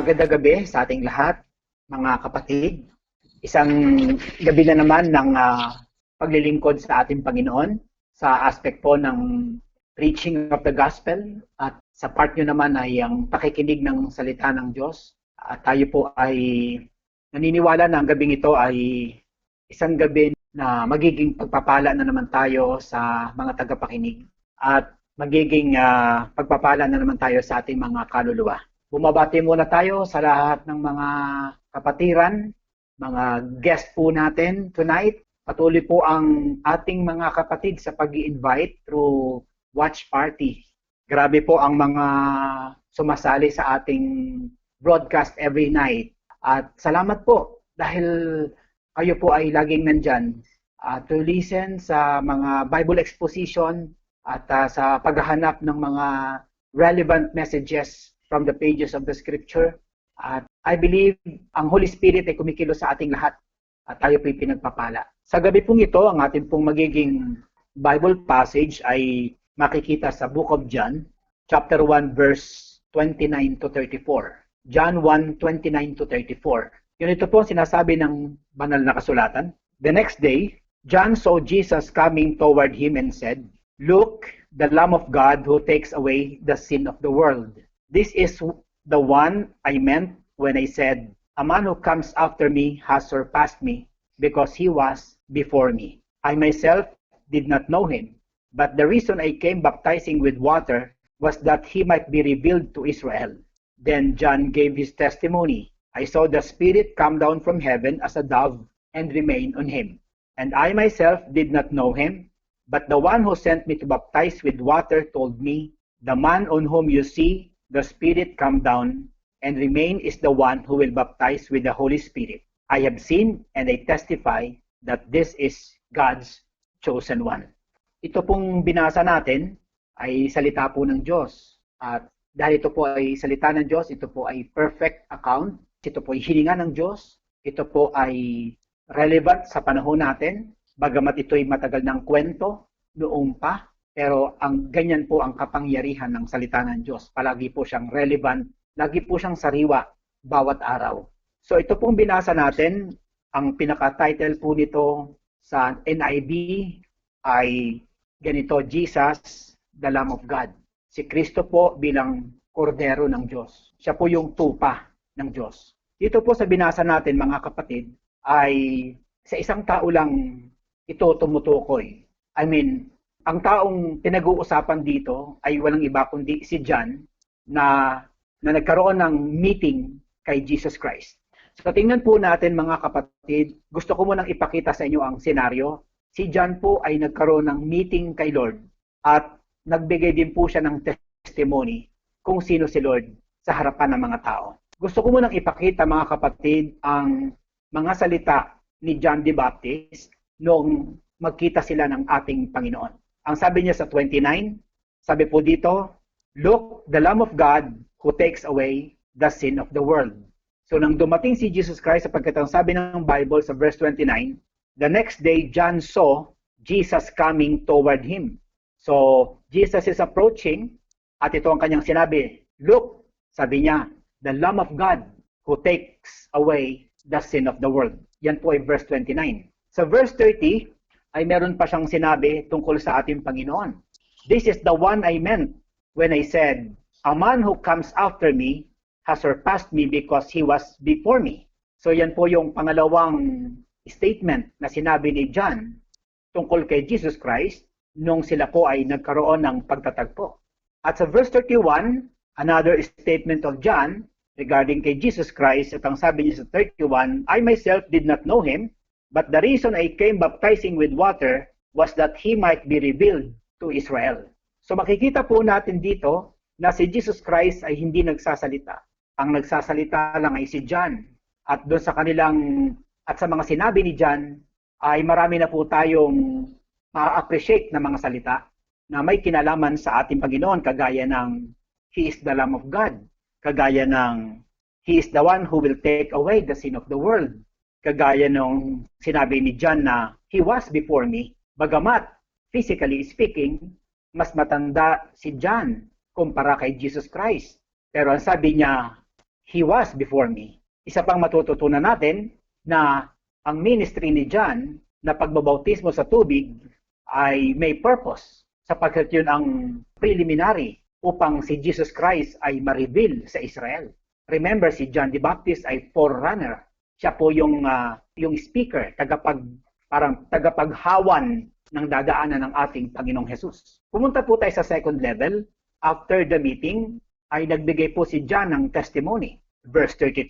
Magandang gabi sa ating lahat, mga kapatid. Isang gabi na naman ng paglilingkod sa ating Panginoon sa aspect po ng preaching of the gospel at sa part nyo naman ay ang pakikinig ng salita ng Diyos. At tayo po ay naniniwala na ang gabing ito ay isang gabi na magiging pagpapala na naman tayo sa mga tagapakinig at magiging pagpapala na naman tayo sa ating mga kaluluwa. Bumabati muna tayo sa lahat ng mga kapatiran, mga guest po natin tonight. Patuloy po ang ating mga kapatid sa pag-i-invite through watch party. Grabe po ang mga sumasali sa ating broadcast every night. At salamat po dahil kayo po ay laging nandyan to listen sa mga Bible exposition at sa paghahanap ng mga relevant messages from the pages of the scripture. At I believe ang Holy Spirit ay kumikilos sa ating lahat at tayo po'y pinagpapala. Sa gabi pong ito, ang ating pong magiging Bible passage ay makikita sa Book of John, chapter 1, verse 29 to 34. John 1, 29 to 34. Yun ito po sinasabi ng banal na kasulatan. The next day, John saw Jesus coming toward him and said, "Look, the Lamb of God who takes away the sin of the world. This is the one I meant when I said, a man who comes after me has surpassed me because he was before me. I myself did not know him, but the reason I came baptizing with water was that he might be revealed to Israel." Then John gave his testimony. "I saw the Spirit come down from heaven as a dove and remain on him. And I myself did not know him, but the one who sent me to baptize with water told me, the man on whom you see the Spirit come down and remain is the one who will baptize with the Holy Spirit. I have seen and I testify that this is God's chosen one." Ito pong binasa natin ay salita po ng Diyos. At dahil ito po ay salita ng Diyos, ito po ay perfect account, ito po ay hininga ng Diyos, ito po ay relevant sa panahon natin, bagamat ito ay matagal ng kwento noong pa. Pero ang ganyan po ang kapangyarihan ng salita ng Diyos. Palagi po siyang relevant, lagi po siyang sariwa bawat araw. So ito pong binasa natin, ang pinaka-title po nito sa NIV ay ganito, Jesus, the Lamb of God. Si Kristo po bilang kordero ng Diyos. Siya po yung tupa ng Diyos. Dito po sa binasa natin mga kapatid ay sa isang tao lang ito tumutukoy. I mean, ang taong pinag-uusapan dito ay walang iba kundi si John na nagkaroon ng meeting kay Jesus Christ. So tingnan po natin mga kapatid, gusto ko munang ipakita sa inyo ang senaryo. Si John po ay nagkaroon ng meeting kay Lord at nagbigay din po siya ng testimony kung sino si Lord sa harapan ng mga tao. Gusto ko munang ipakita mga kapatid ang mga salita ni John the Baptist noong magkita sila ng ating Panginoon. Ang sabi niya sa 29, sabi po dito, "Look, the Lamb of God who takes away the sin of the world." So nang dumating si Jesus Christ, sapagkat ang sabi ng Bible sa verse 29, the next day John saw Jesus coming toward him. So Jesus is approaching at ito ang kanyang sinabi, "Look," sabi niya, "the Lamb of God who takes away the sin of the world." Yan po ay verse 29. Sa verse 30, ay meron pa siyang sinabi tungkol sa ating Panginoon. "This is the one I meant when I said, a man who comes after me has surpassed me because he was before me." So yan po yung pangalawang statement na sinabi ni John tungkol kay Jesus Christ nung sila po ay nagkaroon ng pagtatagpo. At sa verse 31, another statement of John regarding kay Jesus Christ, at ang sabi niya sa 31, "I myself did not know him, but the reason I came baptizing with water was that he might be revealed to Israel." So makikita po natin dito na si Jesus Christ ay hindi nagsasalita. Ang nagsasalita lang ay si John. At doon sa sa mga sinabi ni John, ay marami na po tayong ma-appreciate na mga salita na may kinalaman sa ating Panginoon, kagaya ng He is the Lamb of God, kagaya ng He is the one who will take away the sin of the world, kagaya nung sinabi ni John na He was before me, bagamat physically speaking, mas matanda si John kumpara kay Jesus Christ. Pero ang sabi niya, He was before me. Isa pang matututunan natin na ang ministry ni John na pagbabautismo sa tubig ay may purpose sapagkat yun ang preliminary upang si Jesus Christ ay ma-reveal sa Israel. Remember, si John the Baptist ay forerunner. Siya po yung speaker, parang tagapaghawan ng dadaanan ng ating Panginoong Jesus. Pumunta po tayo sa second level. After the meeting, ay nagbigay po si John ng testimony. Verse 32,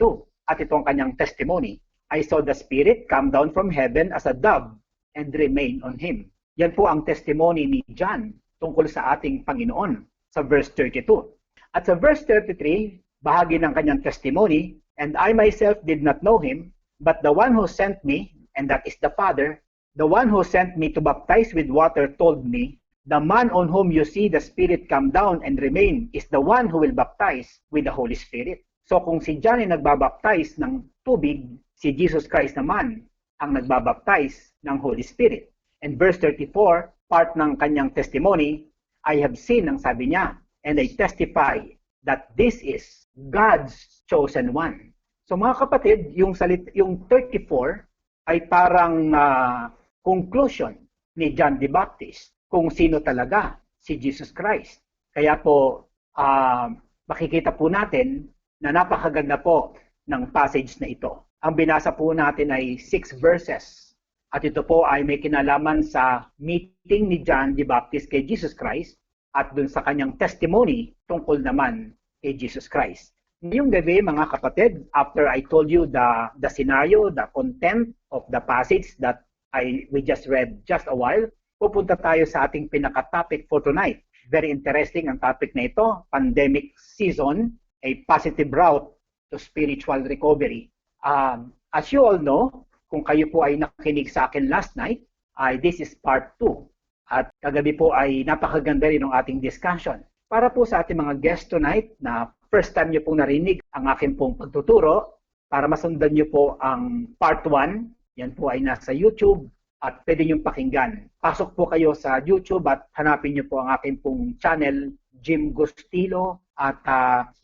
at itong kanyang testimony, I saw the Spirit come down from heaven as a dove and remain on him. Yan po ang testimony ni John tungkol sa ating Panginoon sa verse 32. At sa verse 33, bahagi ng kanyang testimony, and I myself did not know him, but the one who sent me, and that is the Father, the one who sent me to baptize with water told me, the man on whom you see the Spirit come down and remain is the one who will baptize with the Holy Spirit. So kung si John ay nagbabaptize ng tubig, si Jesus Christ naman ang nagbabaptize ng Holy Spirit. And verse 34, part ng kanyang testimony, I have seen, ang sabi niya, and I testify that this is God's chosen one. So mga kapatid, yung 34 ay parang conclusion ni John the Baptist kung sino talaga si Jesus Christ. Kaya po, makikita po natin na napakaganda po ng passage na ito. Ang binasa po natin ay 6 verses. At ito po ay may kinalaman sa meeting ni John the Baptist kay Jesus Christ at dun sa kanyang testimony tungkol naman kay Jesus Christ. Ngayong gabi, mga kapatid, after I told you the scenario, the content of the passage that we just read just a while, pupunta tayo sa ating pinaka-topic for tonight. Very interesting ang topic na ito, pandemic season, a positive route to spiritual recovery. As you all know, kung kayo po ay nakinig sa akin last night, this is part 2. At kagabi po ay napakaganda rin ng ating discussion. Para po sa ating mga guests tonight na first time nyo pong narinig ang aking pong pagtuturo, para masundan nyo po ang part 1, yan po ay nasa YouTube at pwede nyo pakinggan. Pasok po kayo sa YouTube at hanapin nyo po ang aking pong channel, Jim Gustilo, at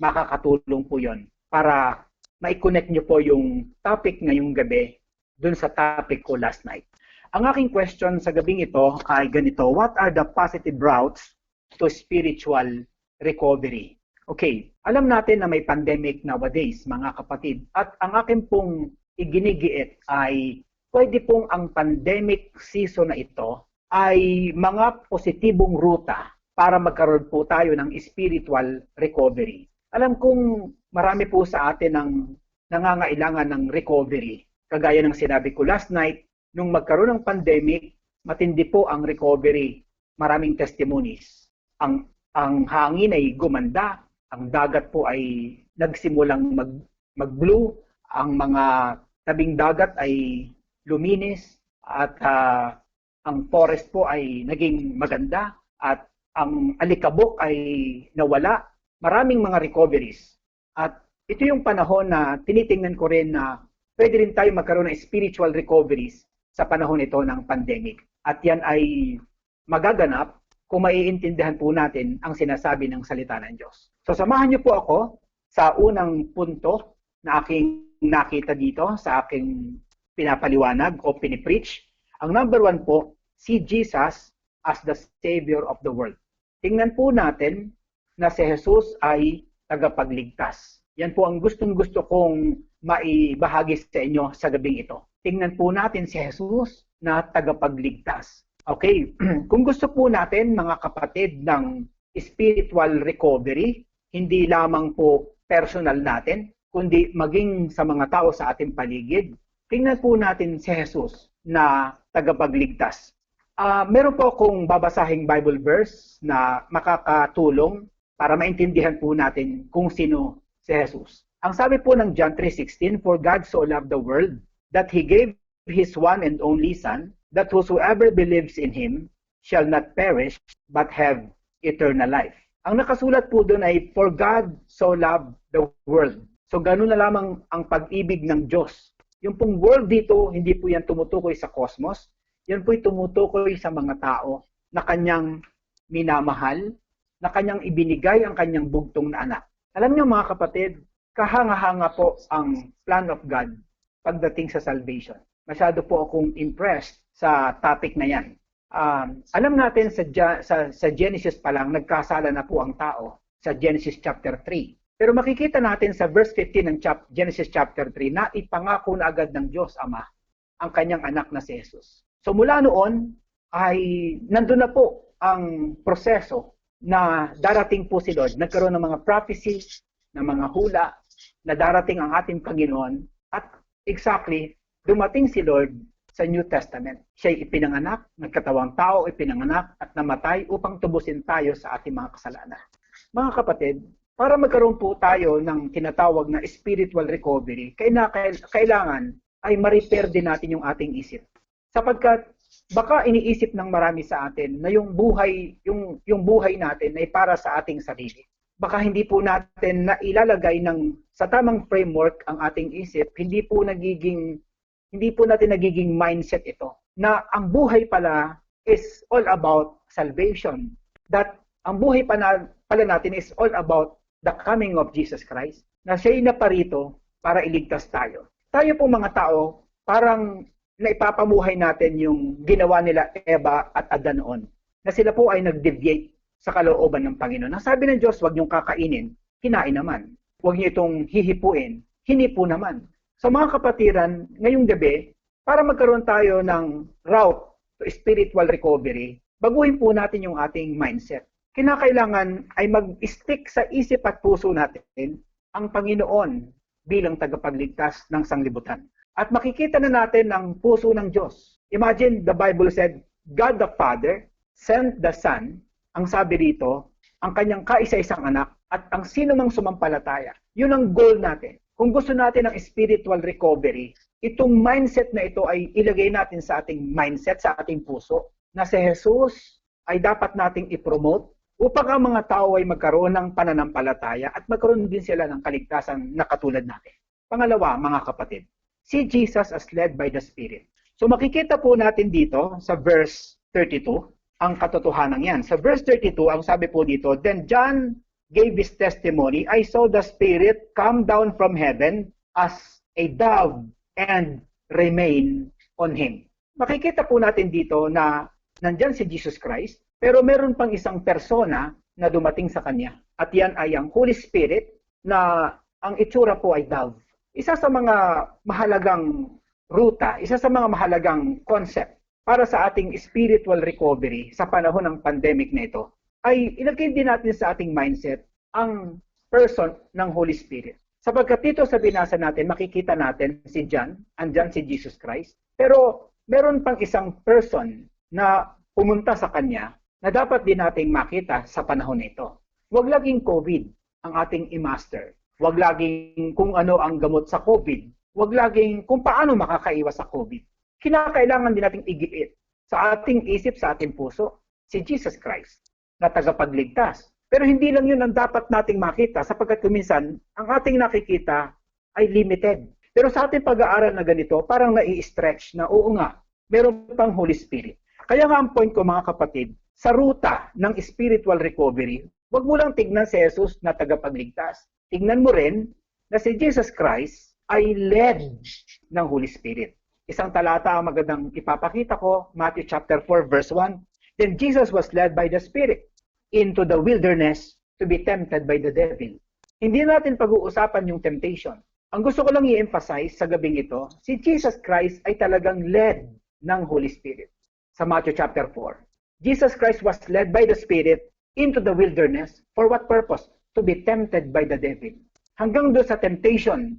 makakatulong po yon para ma-connect nyo po yung topic ngayong gabi dun sa topic ko last night. Ang aking question sa gabing ito ay ganito, what are the positive routes to spiritual recovery? Okay, alam natin na may pandemic nowadays, mga kapatid, at ang aking pong iginigiit ay pwede pong ang pandemic season na ito ay mga positibong ruta para magkaroon po tayo ng spiritual recovery. Alam kong marami po sa atin ang nangangailangan ng recovery. Kagaya ng sinabi ko last night, nung magkaroon ng pandemic, matindi po ang recovery. Maraming testimonies. Ang hangin ay gumanda, ang dagat po ay nagsimulang mag-blue, ang mga tabing dagat ay luminis, at ang forest po ay naging maganda, at ang alikabok ay nawala. Maraming mga recoveries. At ito yung panahon na tinitingnan ko rin na pwede rin tayo magkaroon ng spiritual recoveries sa panahon ito ng pandemic. At yan ay magaganap kung maiintindihan po natin ang sinasabi ng salita ng Diyos. So samahan niyo po ako sa unang punto na aking nakita dito sa aking pinapaliwanag o pinipreach. Ang number 1 po, see Jesus as the Savior of the world. Tingnan po natin na si Jesus ay tagapagligtas. Yan po ang gustong-gusto kong maibahagi sa inyo sa gabing ito. Tingnan po natin si Jesus na tagapagligtas. Okay, kung gusto po natin mga kapatid ng spiritual recovery, hindi lamang po personal natin, kundi maging sa mga tao sa ating paligid, tingnan po natin si Jesus na tagapagligtas. Meron po akong babasahing Bible verse na makakatulong para maintindihan po natin kung sino si Jesus. Ang sabi po ng John 3:16, for God so loved the world that He gave His one and only Son, that whosoever believes in Him shall not perish but have eternal life. Ang nakasulat po doon ay, for God so loved the world. So ganun na lamang ang pag-ibig ng Diyos. Yung pong world dito, hindi po yan tumutukoy sa cosmos. Yan po'y tumutukoy sa mga tao na kanyang minamahal, na kanyang ibinigay ang kanyang bugtong na anak. Alam niyo mga kapatid, kahanga-hanga po ang plan of God pagdating sa salvation. Masyado po akong impressed sa topic na yan. Alam natin sa Genesis pa lang, nagkasala na po ang tao sa Genesis chapter 3. Pero makikita natin sa verse 15 ng Genesis chapter 3 na ipangako na agad ng Diyos Ama ang kanyang anak na si Jesus. So mula noon ay nandun na po ang proseso na darating po si Lord. Nagkaroon ng mga prophecies, ng mga hula na darating ang ating Panginoon at exactly dumating si Lord sa New Testament. Siya'y ipinanganak, nagkatawang tao, ipinanganak at namatay upang tubusin tayo sa ating mga kasalanan. Mga kapatid, para magkaroon po tayo ng tinatawag na spiritual recovery, kailangan ay ma-repair din natin yung ating isip. Sapagkat baka iniisip ng marami sa atin na yung buhay natin ay para sa ating sarili. Baka hindi po natin na ilalagay sa tamang framework ang ating isip, hindi po natin nagiging mindset ito. Na ang buhay pala is all about salvation. That ang buhay pala natin is all about the coming of Jesus Christ. Na siya'y naparito para iligtas tayo. Tayo po mga tao, parang naipapamuhay natin yung ginawa nila Eva at Adan noon. Na sila po ay nag-deviate sa kalooban ng Panginoon. Ang sabi ng Diyos, huwag niyong kakainin, kinain naman. Huwag niyo itong hihipuin, hinipo naman. So mga kapatiran, ngayong gabi, para magkaroon tayo ng route to spiritual recovery, baguhin po natin yung ating mindset. Kinakailangan ay mag-stick sa isip at puso natin ang Panginoon bilang tagapagligtas ng sanglibutan. At makikita na natin ang puso ng Diyos. Imagine, the Bible said, God the Father sent the Son, ang sabi rito, ang kanyang kaisa-isang anak, at ang sino mang sumampalataya. Yun ang goal natin. Kung gusto natin ng spiritual recovery, itong mindset na ito ay ilagay natin sa ating mindset, sa ating puso, na si Jesus ay dapat nating i-promote upang ang mga tao ay magkaroon ng pananampalataya at magkaroon din sila ng kaligtasan na katulad natin. Pangalawa, mga kapatid, si Jesus as led by the Spirit. So makikita po natin dito sa verse 32 ang katotohanan yan. Sa verse 32, ang sabi po dito, Then John gave his testimony, I saw the Spirit come down from heaven as a dove and remain on him. Makikita po natin dito na nandyan si Jesus Christ, pero meron pang isang persona na dumating sa kanya. At yan ay ang Holy Spirit na ang itsura po ay dove. Isa sa mga mahalagang ruta, isa sa mga mahalagang concept para sa ating spiritual recovery sa panahon ng pandemic na ito, ay ilagay din natin sa ating mindset ang person ng Holy Spirit. Sapagkat dito sa binasa natin, makikita natin si John, andyan si Jesus Christ, pero meron pang isang person na pumunta sa kanya na dapat din nating makita sa panahon nito. Huwag laging COVID ang ating i-master. Huwag laging kung ano ang gamot sa COVID. Huwag laging kung paano makakaiwas sa COVID. Kinakailangan din nating igiit sa ating isip, sa ating puso, si Jesus Christ na tagapagligtas. Pero hindi lang yun ang dapat nating makita sapagkat kuminsan ang ating nakikita ay limited. Pero sa ating pag-aaral na ganito, parang nai-stretch na oo nga, meron pang Holy Spirit. Kaya nga ang point ko mga kapatid, sa ruta ng spiritual recovery, huwag mo lang tignan si Jesus na tagapagligtas. Tignan mo rin na si Jesus Christ ay led ng Holy Spirit. Isang talata ang magandang ipapakita ko, Matthew chapter 4 verse 1. Then Jesus was led by the Spirit into the wilderness to be tempted by the devil. Hindi natin pag-uusapan yung temptation. Ang gusto ko lang i-emphasize sa gabing ito, si Jesus Christ ay talagang led ng Holy Spirit. Sa Matthew chapter 4. Jesus Christ was led by the Spirit into the wilderness. For what purpose? To be tempted by the devil. Hanggang doon sa temptation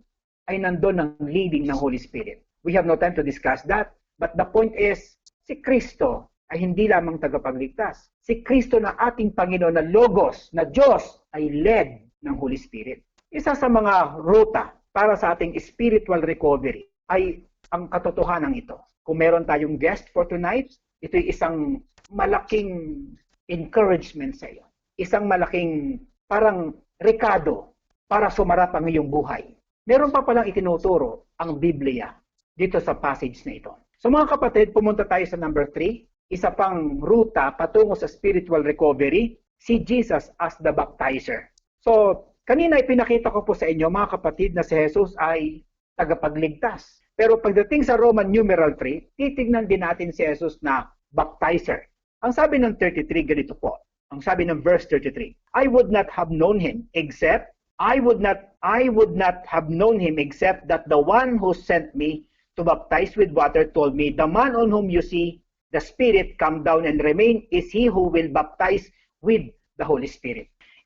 ay nandun ang leading ng Holy Spirit. We have no time to discuss that. But the point is, si Kristo ay hindi lamang tagapagligtas. Si Kristo na ating Panginoon na Logos, na Diyos, ay led ng Holy Spirit. Isa sa mga ruta para sa ating spiritual recovery ay ang katotohanan ito. Kung meron tayong guest for tonight, ito'y isang malaking encouragement sa iyo. Isang malaking parang rekado para sumarap ang iyong buhay. Meron pa palang itinuturo ang Biblia dito sa passage na ito. So mga kapatid, pumunta tayo sa number 3. Isa pang ruta patungo sa spiritual recovery, si Jesus as the baptizer. So Kanina ipinakita ko po sa inyo, mga kapatid, na si Jesus ay tagapagligtas. Pero pagdating sa Roman numeral 3, titignan din natin si Jesus na baptizer. Ang sabi ng 33, ganito po. Ang sabi ng verse 33, I would not have known him except that the one who sent me to baptize with water told me, the man on whom you see the Spirit come down and remain is he who will baptize with the Holy Spirit.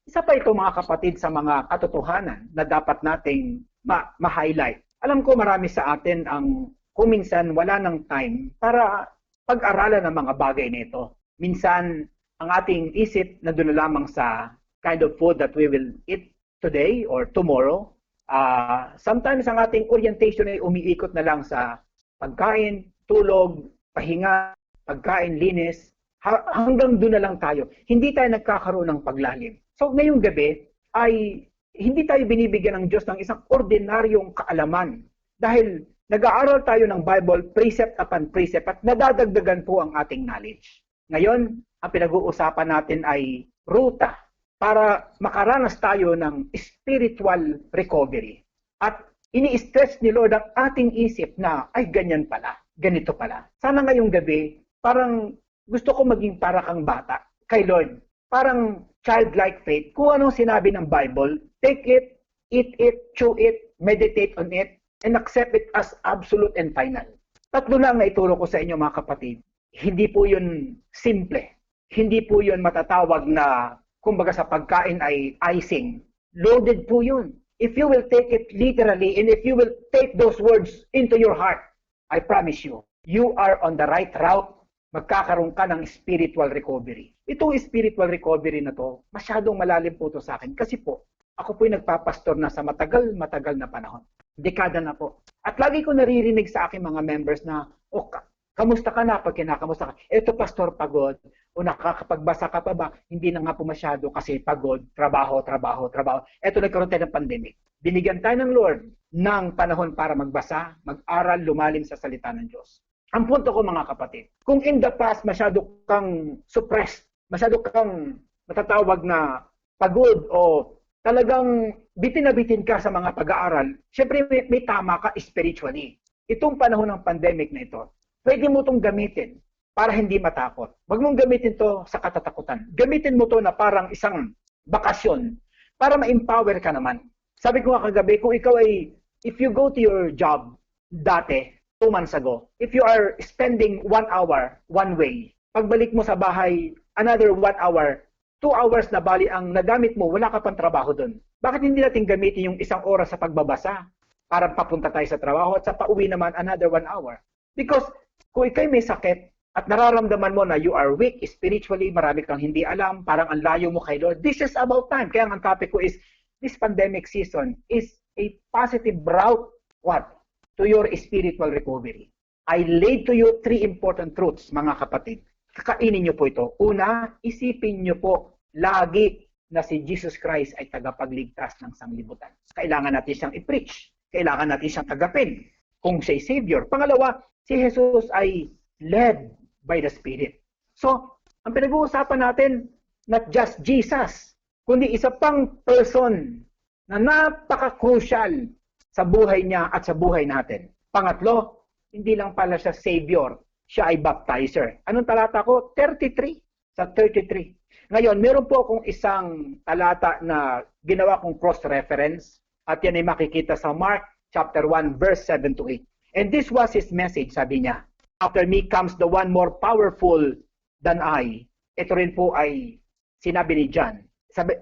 Isa pa ito, mga kapatid, sa mga katotohanan na dapat nating ma-highlight. Alam ko marami sa atin ang kuminsan wala ng time para pag-aralan ng mga bagay nito. Minsan, ang ating isip na doon lamang sa kind of food that we will eat today or tomorrow. Sometimes ang ating orientation ay umiikot na lang sa pagkain, tulog, pahinga, pagkain, linis. Hanggang doon na lang tayo. Hindi tayo nagkakaroon ng paglalim. So ngayong gabi ay hindi tayo binibigyan ng Diyos ng isang ordinaryong kaalaman. Dahil nag-aaral tayo ng Bible, precept upon precept, at nadadagdagan po ang ating knowledge. Ngayon, ang pinag-uusapan natin ay ruta para makaranas tayo ng spiritual recovery. At ini-stretch ni Lord ang ating isip na, ay ganyan pala, ganito pala. Sana ngayong gabi, parang gusto ko maging para kang bata kay Lord. Parang childlike faith. Kung anong sinabi ng Bible, take it, eat it, chew it, meditate on it, and accept it as absolute and final. Tatlo lang na ituro ko sa inyo, mga kapatid. Hindi po yun simple. Hindi po yun matatawag na, kumbaga sa pagkain ay icing. Loaded po yun. If you will take it literally, and if you will take those words into your heart, I promise you, you are on the right route. Magkakaroon ka ng spiritual recovery. Itong spiritual recovery na to, masyadong malalim po to sa akin. Kasi po, ako po'y nagpapastor na sa matagal na panahon. Dekada na po. At lagi ko naririnig sa aking mga members na, kamusta ka na pag kinakamusta ka? Eto, pastor, pagod. O nakakapagbasa ka pa ba? Hindi na nga po masyado kasi pagod, trabaho. Eto, nagkaroon tayo ng pandemic. Binigyan tayo ng Lord ng panahon para magbasa, mag-aral, lumalim sa salita ng Diyos. Ang punto ko, mga kapatid, kung in the past masyado kang suppressed, masyado kang matatawag na pagod o talagang bitin na bitin ka sa mga pag-aaral, syempre may tama ka spiritually. Itong panahon ng pandemic na ito, pwede mo itong gamitin para hindi matakot. Huwag mong gamitin to sa katatakutan. Gamitin mo to na parang isang bakasyon para ma-empower ka naman. Sabi ko nga kagabi, kung ikaw ay, if you go to your job dati, 2 months ago, if you are spending 1 hour one way, pagbalik mo sa bahay, another 1 hour, 2 hours na bali ang nagamit mo, wala ka pang trabaho doon. Bakit hindi natin gamitin yung 1 oras sa pagbabasa para papunta tayo sa trabaho at sa pauwi naman another 1 hour? Because kung ikay may sakit at nararamdaman mo na you are weak spiritually, marami kang hindi alam, parang ang layo mo kay Lord, this is about time. Kaya ang topic ko is, this pandemic season is a positive route, to your spiritual recovery. I laid to you 3 important truths, mga kapatid. Kakainin niyo po ito. Una, isipin niyo po lagi na si Jesus Christ ay tagapagligtas ng sanglibutan. Kailangan natin siyang i-preach. Kailangan natin siyang tagapin kung siya'y Savior. Pangalawa, si Jesus ay led by the Spirit. So, ang pinag-uusapan natin, not just Jesus, kundi isa pang person na napaka-crucial sa buhay niya at sa buhay natin. Pangatlo, hindi lang pala siya Savior, siya ay baptizer. Anong talata ko? 33. Sa 33. Ngayon, meron po akong isang talata na ginawa kong cross-reference at yan ay makikita sa Mark chapter 1 verse 7 to 8. And this was his message, sabi niya. After me comes the one more powerful than I. Ito rin po ay sinabi ni John.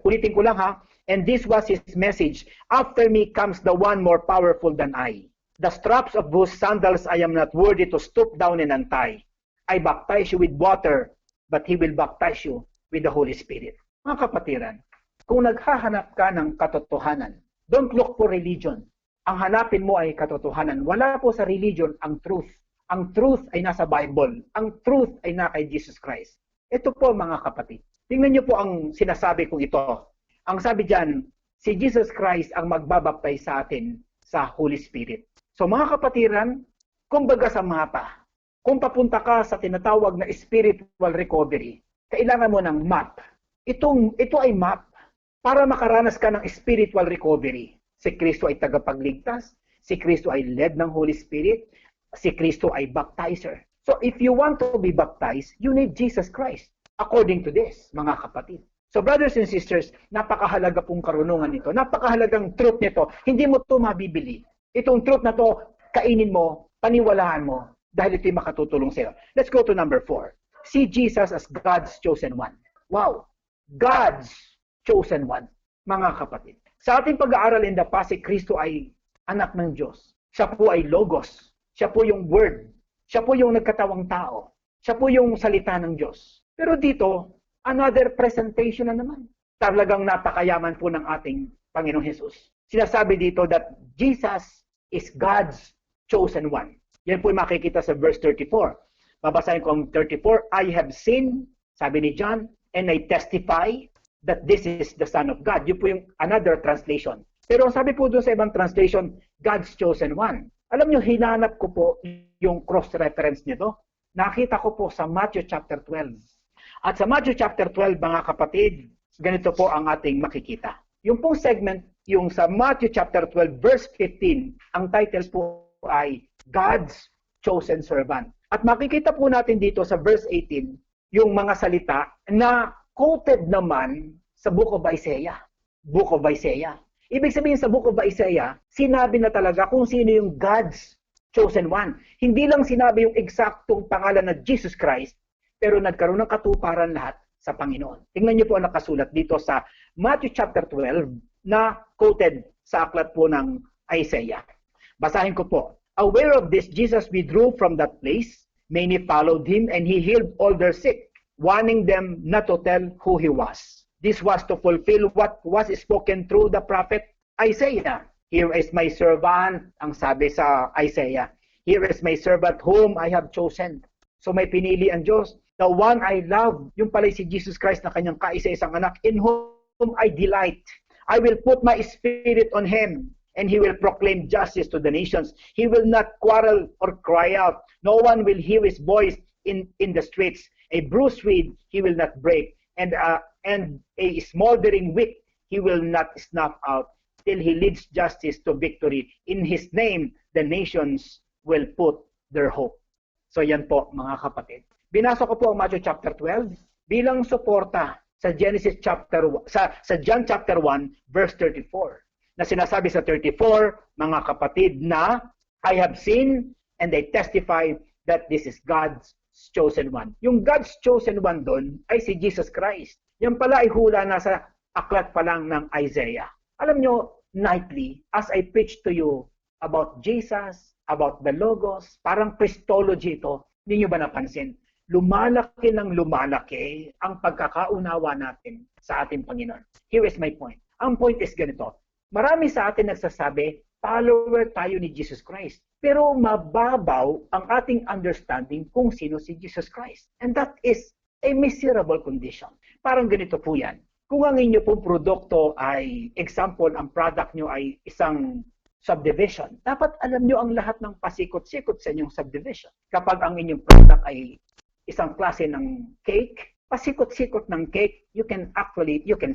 Ulitin ko lang ha. And this was his message. After me comes the one more powerful than I. The straps of whose sandals I am not worthy to stoop down and untie. I baptize you with water, but he will baptize you with the Holy Spirit. Mga kapatiran, kung naghahanap ka ng katotohanan, don't look for religion. Ang hanapin mo ay katotohanan. Wala po sa religion ang truth. Ang truth ay nasa Bible. Ang truth ay na kay Jesus Christ. Ito po, mga kapatid. Tingnan niyo po ang sinasabi kong ito. Ang sabi diyan, si Jesus Christ ang magbabaptize sa atin sa Holy Spirit. So mga kapatiran, kumbaga sa mapa, kung papunta ka sa tinatawag na spiritual recovery, kailangan mo ng map. Ito ay map para makaranas ka ng spiritual recovery. Si Kristo ay tagapagligtas, si Kristo ay led ng Holy Spirit, si Kristo ay baptizer. So if you want to be baptized, you need Jesus Christ. According to this, mga kapatid. So brothers and sisters, napakahalaga pong karunungan nito. Napakahalagang truth nito. Hindi mo ito mabibili. Itong truth na to, kainin mo, paniwalaan mo, dahil ito'y makatutulong sa'yo. Let's go to number 4. See Jesus as God's chosen one. Wow! God's chosen one, mga kapatid. Sa ating pag-aaral in the past, si Kristo ay anak ng Diyos. Siya po ay Logos. Siya po yung Word. Siya po yung nagkatawang tao. Siya po yung salita ng Diyos. Pero dito, another presentation na naman. Talagang napakayaman po ng ating Panginoong Jesus. Sinasabi dito that Jesus is God's chosen one. Yan po yung makikita sa verse 34. Babasahin ko ang 34. I have seen, sabi ni John, and I testify that this is the Son of God. Yun po yung another translation. Pero sabi po doon sa ibang translation, God's chosen one. Alam nyo, hinanap ko po yung cross-reference nito. Nakita ko po sa Matthew chapter 12. At sa Matthew chapter 12, mga kapatid, ganito po ang ating makikita. Yung pong segment, yung sa Matthew chapter 12, verse 15, ang title po ay God's chosen servant. At makikita po natin dito sa verse 18, yung mga salita na quoted naman sa Book of Isaiah. Book of Isaiah. Ibig sabihin sa Book of Isaiah, sinabi na talaga kung sino yung God's chosen one. Hindi lang sinabi yung eksaktong pangalan na Jesus Christ, pero nagkaroon ng katuparan lahat sa Panginoon. Tingnan niyo po ang nakasulat dito sa Matthew chapter 12 na quoted sa aklat po ng Isaiah. Basahin ko po. Aware of this, Jesus withdrew from that place. Many followed him and he healed all their sick, warning them not to tell who he was. This was to fulfill what was spoken through the prophet Isaiah. Here is my servant, ang sabi sa Isaiah. Here is my servant whom I have chosen. So may pinili ang Diyos. The one I love, yung pala si Jesus Christ na kanyang kaisa-isang anak, in whom I delight. I will put my spirit on him, and he will proclaim justice to the nations. He will not quarrel or cry out. No one will hear his voice in the streets. A bruised reed he will not break, and a smoldering wick he will not snuff out, till he leads justice to victory. In his name, the nations will put their hope. So yan po, mga kapatid. Binasa ko po ang Matthew chapter 12 bilang suporta sa Genesis chapter sa John chapter 1 verse 34. Na sinasabi sa 34, mga kapatid, na I have seen and I testify that this is God's chosen one. Yung God's chosen one doon ay si Jesus Christ. Yan pala ay hula na sa aklat pa lang ng Isaiah. Alam nyo, nightly, as I preach to you about Jesus, about the Logos, parang Christology ito, hindi nyo ba napansin? Lumalaki ng lumalaki ang pagkakaunawa natin sa ating Panginoon. Here is my point. Ang point is ganito. Marami sa atin nagsasabi, follower tayo ni Jesus Christ. Pero mababaw ang ating understanding kung sino si Jesus Christ. And that is a miserable condition. Parang ganito po yan. Kung ang inyo pong produkto ay, example, ang product nyo ay isang subdivision, dapat alam nyo ang lahat ng pasikot-sikot sa inyong subdivision. Kapag ang inyong product ay isang klase ng cake, pasikot-sikot ng cake, you can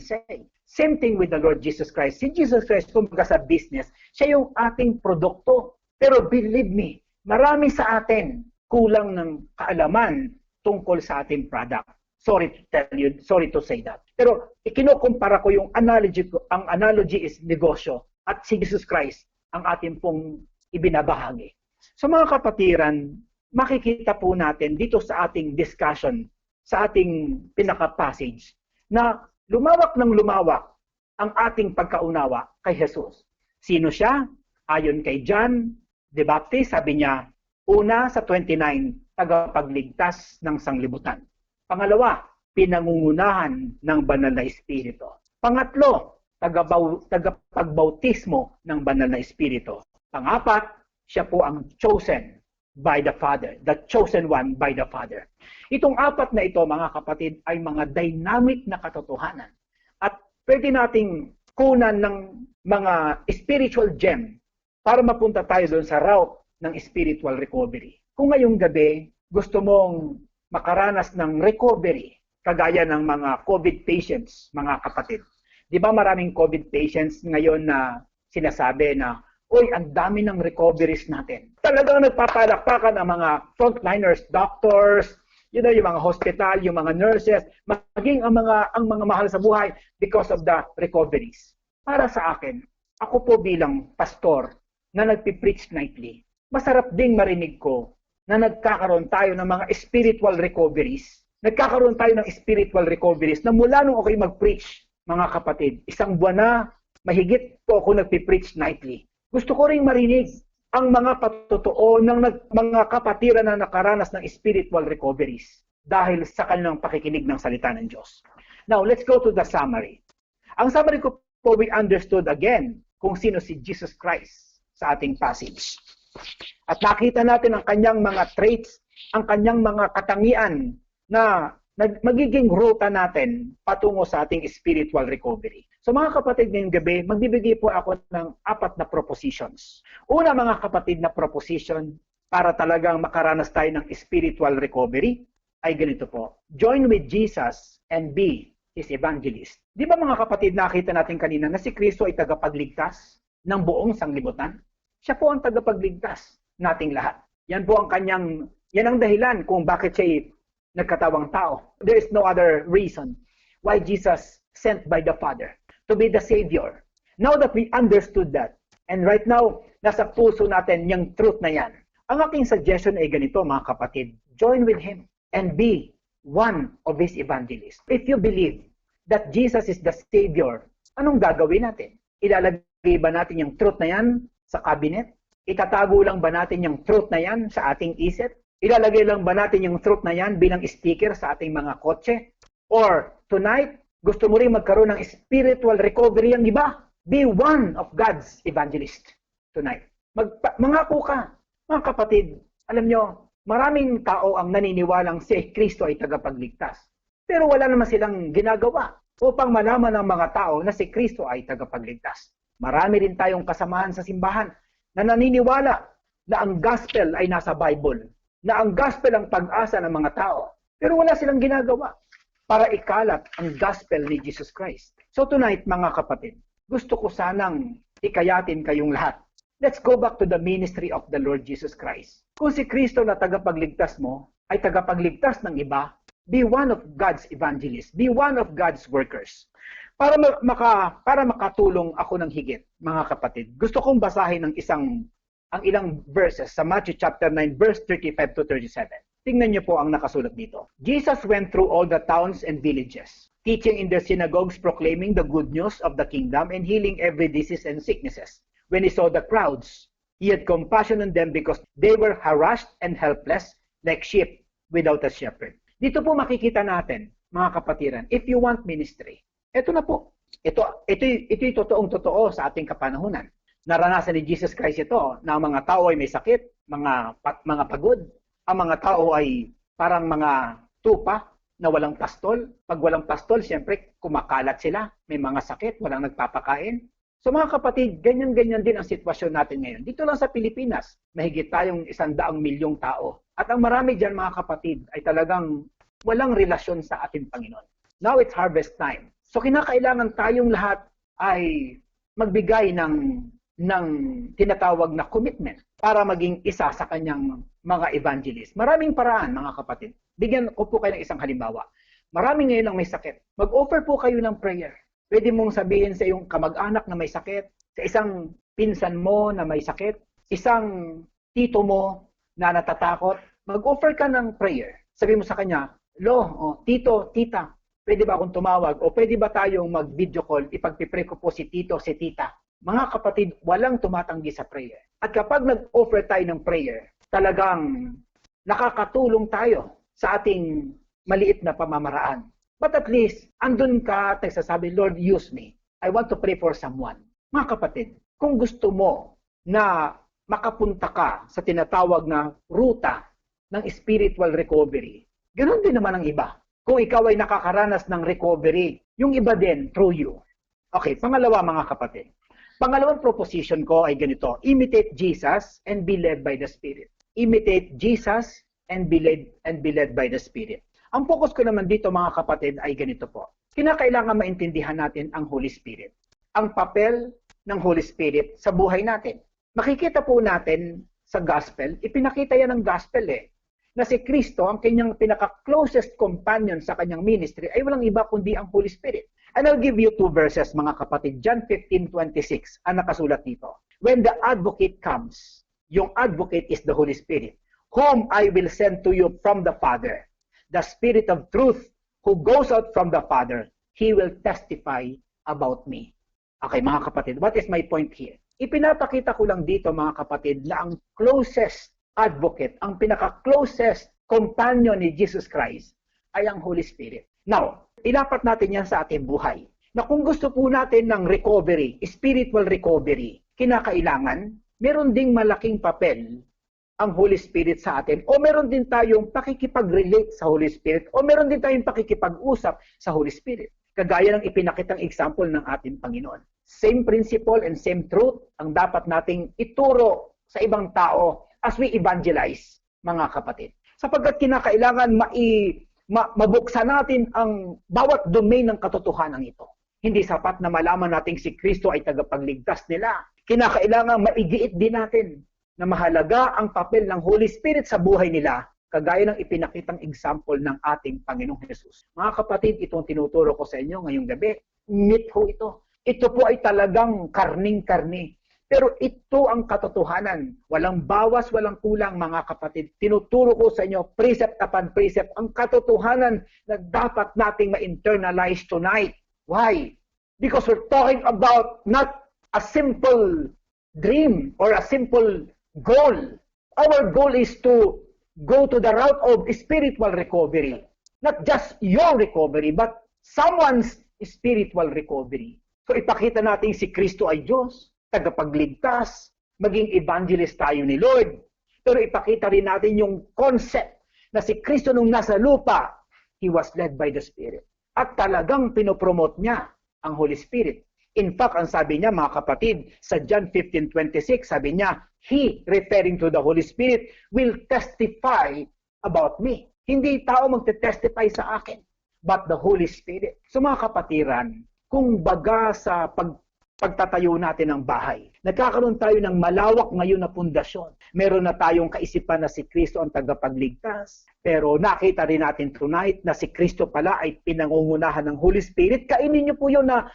say. Same thing with the Lord Jesus Christ. Si Jesus Christ, kumbaga sa business, siya yung ating produkto. Pero believe me, marami sa atin kulang ng kaalaman tungkol sa ating product. Sorry to say that. Pero ikinukumpara ko yung analogy ko, ang analogy is negosyo at si Jesus Christ ang ating pong ibinabahagi. So mga kapatiran, makikita po natin dito sa ating discussion, sa ating pinaka-passage, na lumawak ng lumawak ang ating pagkaunawa kay Jesus. Sino siya? Ayon kay John the Baptist, sabi niya, una sa 29, tagapagligtas ng sanglibutan. Pangalawa, pinangungunahan ng banal na Espiritu. Pangatlo, tagapagbautismo ng banal na Espiritu. Pangapat, siya po ang chosen by the Father, the chosen one by the Father. Itong apat na ito, mga kapatid, ay mga dynamic na katotohanan. At pwede nating kunan ng mga spiritual gem para mapunta tayo doon sa route ng spiritual recovery. Kung ngayong gabi, gusto mong makaranas ng recovery, kagaya ng mga COVID patients, mga kapatid, Di ba maraming COVID patients ngayon na sinasabi na, uy, ang dami ng recoveries natin. Talagang nagpapalakpakan ang mga frontliners, doctors, yung mga hospital, yung mga nurses, maging ang mga mahal sa buhay because of the recoveries. Para sa akin, ako po bilang pastor na nagpipreach nightly, masarap ding marinig ko na nagkakaroon tayo ng mga spiritual recoveries. Nagkakaroon tayo ng spiritual recoveries na mula nung ako'y mag-preach, mga kapatid, 1 buwan na mahigit po ako nagpipreach nightly. Gusto ko ring marinig ang mga patotoo ng mga kapatiran na nakaranas ng spiritual recoveries dahil sa kanilang pakikinig ng salita ng Diyos. Now, let's go to the summary. Ang summary ko po, we understood again kung sino si Jesus Christ sa ating passage. At nakita natin ang kanyang mga traits, ang kanyang mga katangian na magiging ruta natin patungo sa ating spiritual recovery. So mga kapatid, ngayong gabi, magbibigay po ako ng 4 na propositions. Una mga kapatid na proposition para talagang makaranas tayo ng spiritual recovery ay ganito po. Join with Jesus and be His evangelist. Di ba mga kapatid, nakita natin kanina na si Kristo ay tagapagligtas ng buong sanglibutan? Siya po ang tagapagligtas nating lahat. Yan po ang yan ang dahilan kung bakit siya nagkatawang tao. There is no other reason why Jesus sent by the Father to be the Savior. Now that we understood that, and right now, nasa puso natin yung truth na yan, ang aking suggestion ay ganito mga kapatid, join with Him and be one of His evangelists. If you believe that Jesus is the Savior, anong gagawin natin? Ilalagay ba natin yung truth na yan sa cabinet? Itatago lang ba natin yung truth na yan sa ating isip? Ilalagay lang ba natin yung truth na yan bilang sticker sa ating mga kotse? Or tonight, gusto mo rin magkaroon ng spiritual recovery ang iba? Be one of God's evangelist tonight. Mangako ka. Mga kapatid, alam nyo, maraming tao ang naniniwalang si Kristo ay tagapagligtas. Pero wala naman silang ginagawa upang malaman ng mga tao na si Kristo ay tagapagligtas. Marami rin tayong kasamahan sa simbahan na naniniwala na ang gospel ay nasa Bible, na ang gospel ang pag-asa ng mga tao. Pero wala silang ginagawa para ikalat ang gospel ni Jesus Christ. So tonight, mga kapatid, gusto ko sanang ikayatin kayong lahat. Let's go back to the ministry of the Lord Jesus Christ. Kung si Kristo na tagapagligtas mo ay tagapagligtas ng iba, be one of God's evangelists. Be one of God's workers. Para makatulong ako ng higit, mga kapatid, gusto kong basahin ang ilang verses sa Matthew chapter 9, verse 35 to 37. Tingnan niyo po ang nakasulat dito. Jesus went through all the towns and villages, teaching in their synagogues, proclaiming the good news of the kingdom, and healing every disease and sicknesses. When he saw the crowds, he had compassion on them because they were harassed and helpless, like sheep without a shepherd. Dito po makikita natin, mga kapatiran, if you want ministry, ito na po. Ito yung totoong-totoo sa ating kapanahunan. Naranasan ni Jesus Christ ito na ang mga tao ay may sakit, mga pagod. Ang mga tao ay parang mga tupa na walang pastol. Pag walang pastol, siyempre kumakalat sila. May mga sakit, walang nagpapakain. So mga kapatid, ganyan-ganyan din ang sitwasyon natin ngayon. Dito lang sa Pilipinas, mahigit tayong 100 milyong tao. At ang marami dyan mga kapatid ay talagang walang relasyon sa ating Panginoon. Now it's harvest time. So kinakailangan tayong lahat ay magbigay ng tinatawag na commitment para maging isa sa kanyang mga evangelist. Maraming paraan, mga kapatid. Bigyan ko po kayo ng isang halimbawa. Maraming ngayon ang may sakit. Mag-offer po kayo ng prayer. Pwede mong sabihin sa iyong kamag-anak na may sakit, sa isang pinsan mo na may sakit, isang tito mo na natatakot, mag-offer ka ng prayer. Sabi mo sa kanya, tito, tita, pwede ba akong tumawag? O pwede ba tayong mag-video call? Ipagpipray ko po si tito, si tita. Mga kapatid, walang tumatanggi sa prayer. At kapag nag-offer tayo ng prayer, talagang nakakatulong tayo sa ating maliit na pamamaraan. But at least, andun ka at nagsasabi, Lord, use me. I want to pray for someone. Mga kapatid, kung gusto mo na makapunta ka sa tinatawag na ruta ng spiritual recovery, ganoon din naman ang iba. Kung ikaw ay nakakaranas ng recovery, yung iba din through you. Okay, pangalawa mga kapatid. Pangalawang proposition ko ay ganito, imitate Jesus and be led by the Spirit. Imitate Jesus and be led by the Spirit. Ang focus ko naman dito mga kapatid ay ganito po. kinakailangan maintindihan natin ang Holy Spirit. Ang papel ng Holy Spirit sa buhay natin. Makikita po natin sa gospel, ipinakita yan ng gospel na si Kristo, ang kanyang pinaka-closest companion sa kanyang ministry, ay walang iba kundi ang Holy Spirit. And I'll give you 2 verses, mga kapatid. John 15:26, ang nakasulat dito. When the advocate comes, yung advocate is the Holy Spirit, whom I will send to you from the Father. The Spirit of truth, who goes out from the Father, He will testify about me. Okay, mga kapatid, what is my point here? Ipinapakita ko lang dito, mga kapatid, na ang closest advocate, ang pinaka-closest companion ni Jesus Christ ay ang Holy Spirit. Now, ilapat natin yan sa ating buhay. Na kung gusto po natin ng recovery, spiritual recovery, kinakailangan, meron ding malaking papel ang Holy Spirit sa atin, o meron din tayong pakikipag-relate sa Holy Spirit, o meron din tayong pakikipag-usap sa Holy Spirit. Kagaya ng ipinakitang example ng ating Panginoon. Same principle and same truth ang dapat nating ituro sa ibang tao as we evangelize, mga kapatid. Sapagkat kinakailangan mabuksan natin ang bawat domain ng katotohanan ito. Hindi sapat na malaman natin si Kristo ay tagapagligtas nila. Kinakailangan maigiit din natin na mahalaga ang papel ng Holy Spirit sa buhay nila, kagaya ng ipinakitang example ng ating Panginoong Jesus. Mga kapatid, itong tinuturo ko sa inyo ngayong gabi, meat ho ito. Ito po ay talagang karning-karni. Pero ito ang katotohanan. Walang bawas, walang kulang, mga kapatid. Tinuturo ko sa inyo, precept upon precept, ang katotohanan na dapat nating ma-internalize tonight. Why? Because we're talking about not a simple dream or a simple goal. Our goal is to go to the route of spiritual recovery. Not just your recovery, but someone's spiritual recovery. So ipakita natin si Kristo ay Diyos, tagapagligtas, maging evangelist tayo ni Lord. Pero ipakita rin natin yung concept na si Kristo nung nasa lupa, He was led by the Spirit. At talagang pinopromote niya ang Holy Spirit. In fact, ang sabi niya, mga kapatid, sa John 15:26, sabi niya, He, referring to the Holy Spirit, will testify about me. Hindi tao magte-testify sa akin, but the Holy Spirit. So mga kapatiran, kung baga sa pagtatayo natin ng bahay, nagkakaroon tayo ng malawak ngayon na pundasyon. Meron na tayong kaisipan na si Kristo ang tagapagligtas. Pero nakita rin natin tonight na si Kristo pala ay pinangungunahan ng Holy Spirit. Kainin niyo po yun na,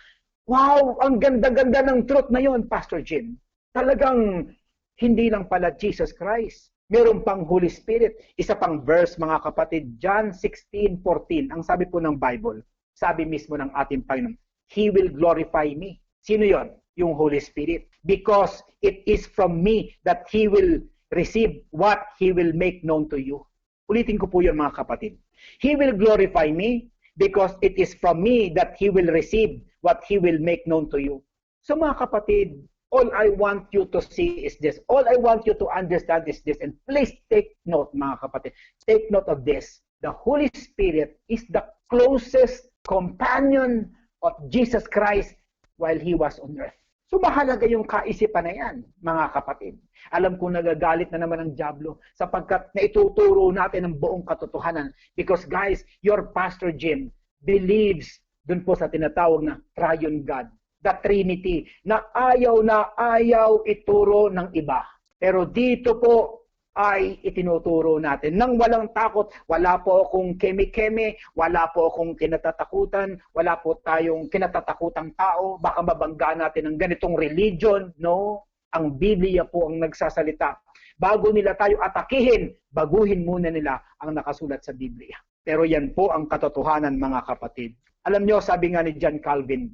wow, ang ganda-ganda ng truth na yun, Pastor Jim. Talagang hindi lang pala Jesus Christ. Meron pang Holy Spirit. Isa pang verse, mga kapatid, John 16:14. Ang sabi po ng Bible, sabi mismo ng ating Panginoon, He will glorify me. Sino yon? Yung Holy Spirit. Because it is from me that He will receive what He will make known to you. Ulitin ko po yun, mga kapatid. He will glorify me because it is from me that He will receive what He will make known to you. So mga kapatid, all I want you to see is this. All I want you to understand is this. And please take note, mga kapatid. Take note of this. The Holy Spirit is the closest companion of Jesus Christ while He was on earth. So mahalaga yung kaisipan na yan, mga kapatid. Alam ko nagagalit na naman ang dyablo sapagkat naituturo natin ang buong katotohanan. Because guys, your Pastor Jim believes dun po sa tinatawag na Triune God, the Trinity, na ayaw ituro ng iba. Pero dito po ay itinuturo natin nang walang takot. Wala po akong keme-keme, wala po akong kinatatakutan, wala po tayong kinatatakutang tao, baka mabangga natin ng ganitong religion. No, ang Biblia po ang nagsasalita. Bago nila tayo atakihin, baguhin muna nila ang nakasulat sa Biblia. Pero yan po ang katotohanan, mga kapatid. Alam nyo, sabi nga ni John Calvin,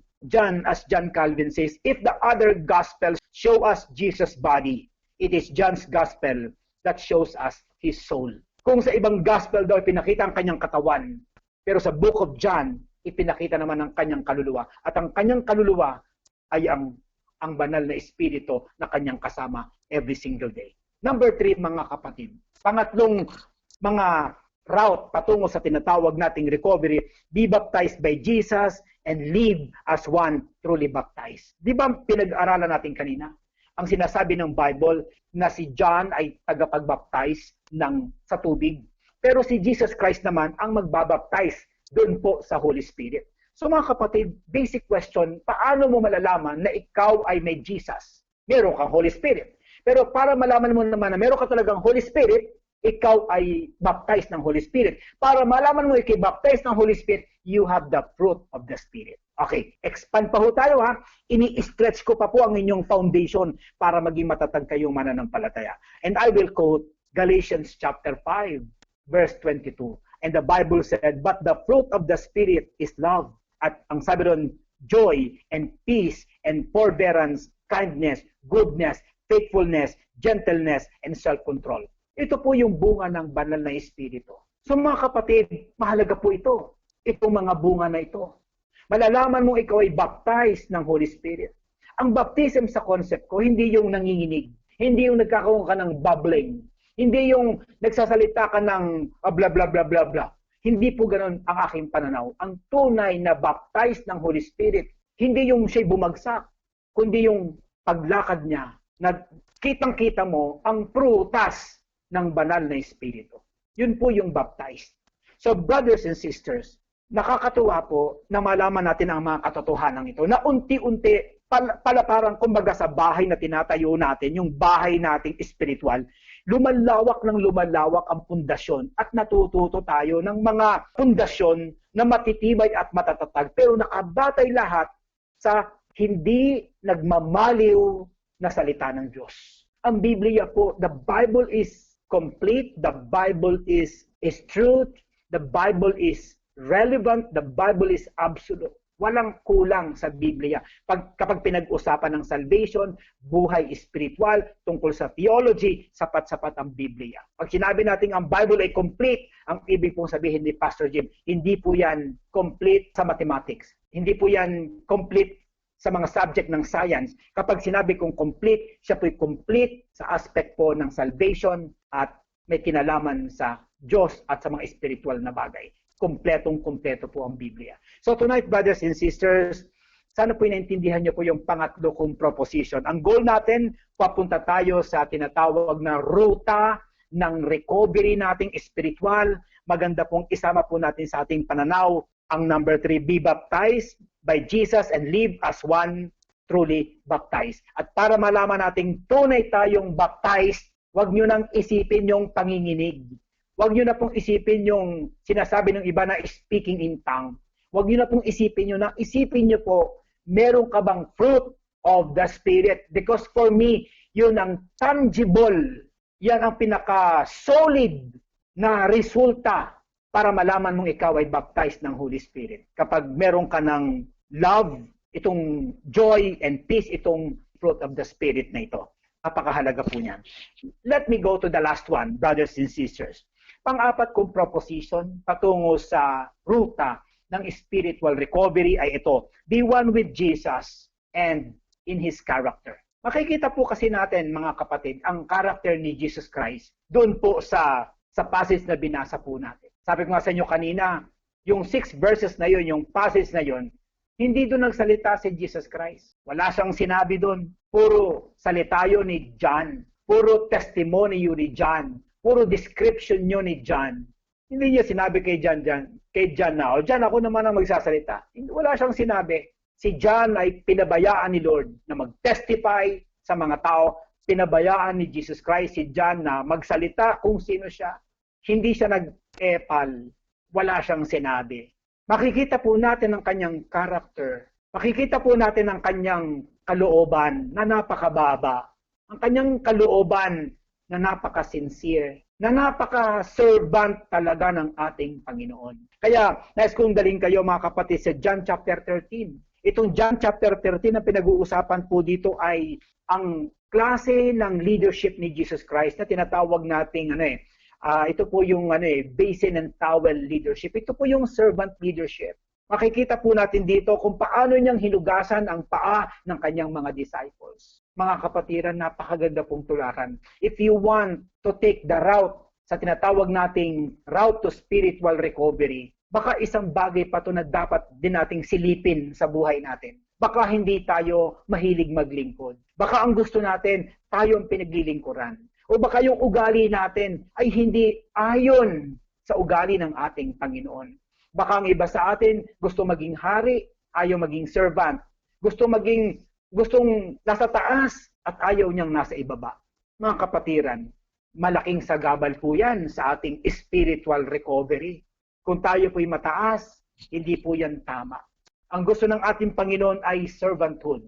as John Calvin says, if the other gospels show us Jesus' body, it is John's gospel that shows us his soul. Kung sa ibang gospel daw ipinakita ang kanyang katawan, pero sa Book of John, ipinakita naman ang kanyang kaluluwa. At ang kanyang kaluluwa ay ang banal na espiritu na kanyang kasama every single day. Number 3, mga kapatid. Pangatlong mga route patungo sa tinatawag nating recovery, be baptized by Jesus and live as one truly baptized. Di ba pinag-aralan natin kanina? Ang sinasabi ng Bible na si John ay tagapagbaptize sa tubig. Pero si Jesus Christ naman ang magbabaptize doon po sa Holy Spirit. So mga kapatid, basic question, paano mo malalaman na ikaw ay may Jesus? Meron kang Holy Spirit. Pero para malaman mo naman na meron ka talagang Holy Spirit, ikaw ay baptized ng Holy Spirit. Para malaman mo ikaw baptized ng Holy Spirit, you have the fruit of the Spirit. Okay, expand pa ho tayo ha. Ini-stretch ko pa po ang inyong foundation para maging matatag kayong mananampalataya. And I will quote Galatians chapter 5, verse 22. And the Bible said, but the fruit of the Spirit is love. At ang sabi doon, joy and peace and forbearance, kindness, goodness, faithfulness, gentleness, and self-control. Ito po yung bunga ng banal na Espiritu. So mga kapatid, mahalaga po ito. Itong mga bunga na ito. Malalaman mo ikaw ay baptized ng Holy Spirit. Ang baptism sa concept ko, hindi yung nanginginig. Hindi yung nagkakaroon ka ng bubbling. Hindi yung nagsasalita ka ng bla bla bla bla bla. Hindi po ganoon ang aking pananaw. Ang tunay na baptized ng Holy Spirit, hindi yung siya'y bumagsak, kundi yung paglakad niya na kitang-kita mo ang prutas ng banal na Espiritu. Yun po yung baptized. So brothers and sisters, nakakatuwa po na malaman natin ang mga katotohanan ito na unti-unti pala parang kumbaga sa bahay na tinatayo natin, yung bahay nating espiritual, lumalawak ng lumalawak ang pundasyon at natututo tayo ng mga pundasyon na matitibay at matatatag pero nakabatay lahat sa hindi nagmamaliw na salita ng Diyos. Ang Biblia po, the Bible is complete, the Bible is truth, the Bible is relevant, the Bible is absolute. Walang kulang sa Biblia. Kapag pinag-usapan ng salvation, buhay espiritual, tungkol sa theology, sapat-sapat ang Biblia. Pag sinabi natin ang Bible ay complete, ang ibig pong sabihin ni Pastor Jim, hindi po yan complete sa mathematics. Hindi po yan complete sa mga subject ng science. Kapag sinabi kong complete, siya po'y complete sa aspect po ng salvation at may kinalaman sa Diyos at sa mga spiritual na bagay. Kompletong-kompleto po ang Biblia. So tonight, brothers and sisters, sana po inaintindihan niyo po yung pangatlo kong proposition. Ang goal natin, papunta tayo sa tinatawag na ruta ng recovery nating spiritual. Maganda pong isama po natin sa ating pananaw ang number 3, be baptized by Jesus and live as one truly baptized. At para malaman nating tunay tayong baptized, huwag nyo nang isipin yung panginginig. Huwag nyo na pong isipin yung sinasabi ng iba na speaking in tongue. Huwag nyo na pong isipin yun. Isipin nyo po, meron ka bang fruit of the Spirit? Because for me, yun ang tangible, yan ang pinaka-solid na resulta para malaman mong ikaw ay baptized ng Holy Spirit. Kapag meron ka ng love, itong joy and peace, itong fruit of the Spirit na ito. Napakahalaga po niyan. Let me go to the last one, brothers and sisters. Pang-apat kong proposition patungo sa ruta ng spiritual recovery ay ito. Be one with Jesus and in His character. Makikita po kasi natin, mga kapatid, ang character ni Jesus Christ doon po sa passage na binasa po natin. Sabi ko nga sa inyo kanina, yung 6 verses na yun, yung passage na yun, hindi doon nagsalita si Jesus Christ. Wala siyang sinabi doon. Puro salita yun ni John. Puro testimony yun ni John. Puro description nyo ni John. Hindi niya sinabi kay John na, o John, ako naman ang magsasalita. Wala siyang sinabi. Si John ay pinabayaan ni Lord na mag-testify sa mga tao. Pinabayaan ni Jesus Christ si John na magsalita kung sino siya. Hindi siya nag-epal. Wala siyang sinabi. Makikita po natin ang kanyang character. Makikita po natin ang kanyang kalooban na napakababa. Ang kanyang kalooban na napaka-sincere, na napaka-servant talaga ng ating Panginoon. Kaya, nais kong daling kayo mga kapatid sa John chapter 13. Itong John chapter 13 na pinag-uusapan po dito ay ang klase ng leadership ni Jesus Christ na tinatawag nating ito po yung basin and towel leadership. Ito po yung servant leadership. Makikita po natin dito kung paano niyang hinugasan ang paa ng kanyang mga disciples. Mga kapatiran, napakaganda pong tularan. If you want to take the route sa tinatawag nating route to spiritual recovery, baka isang bagay pa to na dapat din nating silipin sa buhay natin. Baka hindi tayo mahilig maglingkod. Baka ang gusto natin, tayo ang pinaglilingkuran. O baka yung ugali natin ay hindi ayon sa ugali ng ating Panginoon. Baka ang iba sa atin gusto maging hari, ayaw maging servant. Gustong nasa taas at ayaw niyang nasa ibaba. Mga kapatiran, malaking sagabal po yan sa ating spiritual recovery. Kung tayo po'y mataas, hindi po yan tama. Ang gusto ng ating Panginoon ay servanthood.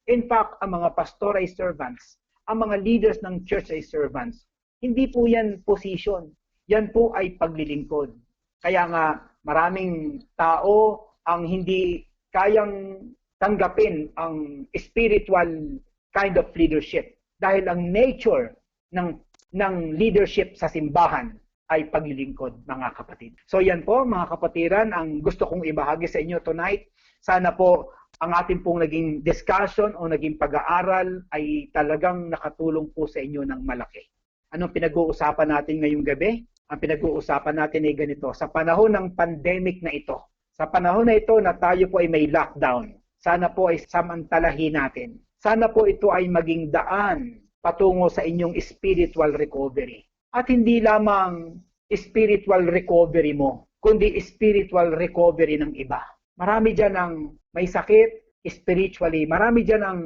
In fact, ang mga pastor ay servants. Ang mga leaders ng church ay servants. Hindi po yan position. Yan po ay paglilingkod. Kaya nga, maraming tao ang hindi kayang tanggapin ang spiritual kind of leadership. Dahil ang nature ng leadership sa simbahan ay paglilingkod, mga kapatid. So yan po, mga kapatiran, ang gusto kong ibahagi sa inyo tonight. Sana po ang ating pong naging discussion o naging pag-aaral ay talagang nakatulong po sa inyo ng malaki. Anong pinag-uusapan natin ngayong gabi? Ang pinag-uusapan natin ay ganito. Sa panahon ng pandemic na ito, sa panahon na ito na tayo po ay may lockdown, sana po ay samantalahin natin. Sana po ito ay maging daan patungo sa inyong spiritual recovery. At hindi lamang spiritual recovery mo, kundi spiritual recovery ng iba. Marami dyan ang may sakit spiritually. Marami dyan ang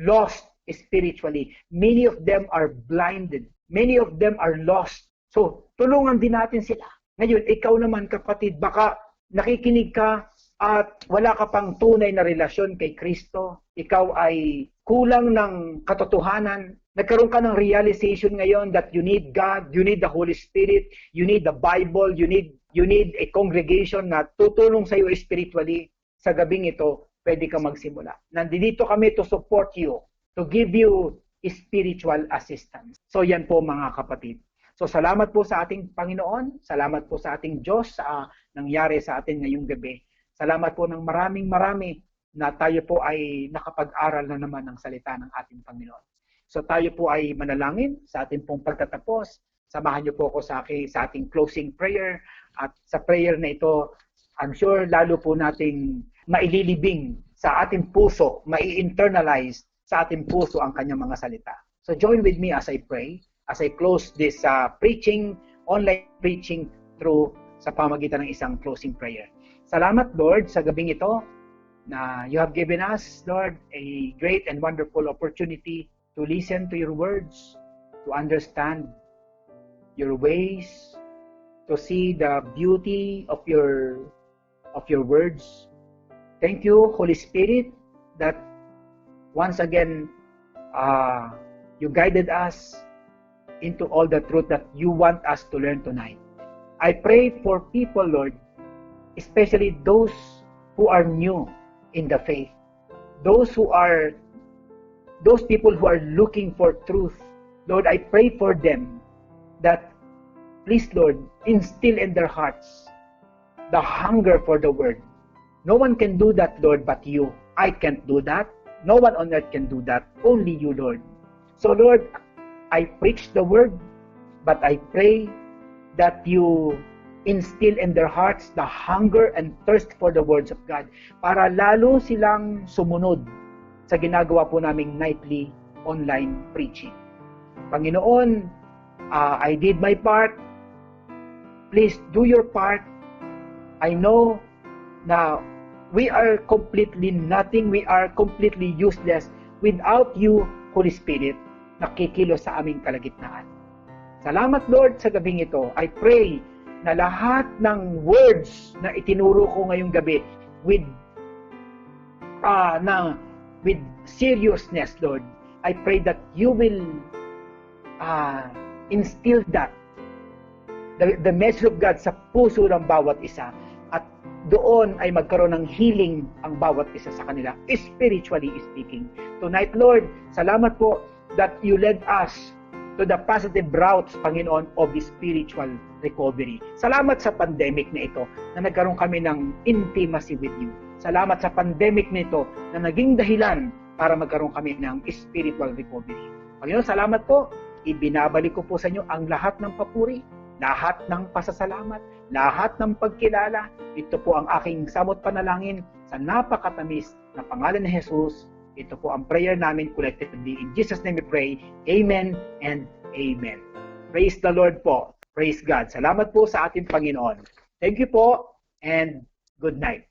lost spiritually. Many of them are blinded. Many of them are lost. So, tulungan din natin sila. Ngayon, ikaw naman kapatid, baka nakikinig ka at wala ka pang tunay na relasyon kay Kristo. Ikaw ay kulang ng katotohanan. Nagkaroon ka ng realization ngayon that you need God, you need the Holy Spirit, you need the Bible, you need a congregation na tutulong sa iyo spiritually. Sa gabing ito, pwede ka magsimula. Nandito kami to support you, to give you spiritual assistance. So yan po mga kapatid. So salamat po sa ating Panginoon, salamat po sa ating Diyos sa nangyari sa atin ngayong gabi. Salamat po ng maraming na tayo po ay nakapag-aral na naman ng salita ng ating Panginoon. So tayo po ay manalangin sa ating pong pagtatapos. Samahan niyo po ako sa ating closing prayer. At sa prayer na ito, I'm sure lalo po nating maililibing sa ating puso, mai-internalize sa ating puso ang kanyang mga salita. So join with me as I pray, as I close this online preaching through sa pamagitan ng isang closing prayer. Salamat, Lord, sa gabing ito na you have given us, Lord, a great and wonderful opportunity to listen to your words, to understand your ways, to see the beauty of your words. Thank you, Holy Spirit, that once again you guided us into all the truth that you want us to learn tonight. I pray for people, Lord, especially those who are new in the faith, those people who are looking for truth. Lord, I pray for them that, please, Lord, instill in their hearts the hunger for the word. No one can do that, Lord, but you. I can't do that. No one on earth can do that. Only you, Lord. So, Lord, I preach the word, but I pray that you instill in their hearts the hunger and thirst for the words of God para lalo silang sumunod sa ginagawa po naming nightly online preaching. Panginoon, I did my part. Please do your part. I know na we are completely nothing. We are completely useless without you, Holy Spirit, na kikilos sa aming kalagitnaan. Salamat, Lord, sa gabing ito. I pray na lahat ng words na itinuro ko ngayong gabi with seriousness, Lord, I pray that you will instill that, the message of God sa puso ng bawat isa, at doon ay magkaroon ng healing ang bawat isa sa kanila, spiritually speaking. Tonight, Lord, salamat po that you led us to the positive routes, Panginoon, of the spiritual recovery. Salamat sa pandemic na ito na nagkaroon kami ng intimacy with you. Salamat sa pandemic na ito na naging dahilan para magkaroon kami ng spiritual recovery. Panginoon, salamat po. Ibinabalik ko po sa inyo ang lahat ng papuri, lahat ng pasasalamat, lahat ng pagkilala. Ito po ang aking samot panalangin sa napakatamis na pangalan ni Jesus. Ito po ang prayer namin collectively. In Jesus' name we pray. Amen and amen. Praise the Lord po. Praise God. Salamat po sa ating Panginoon. Thank you po. and good night.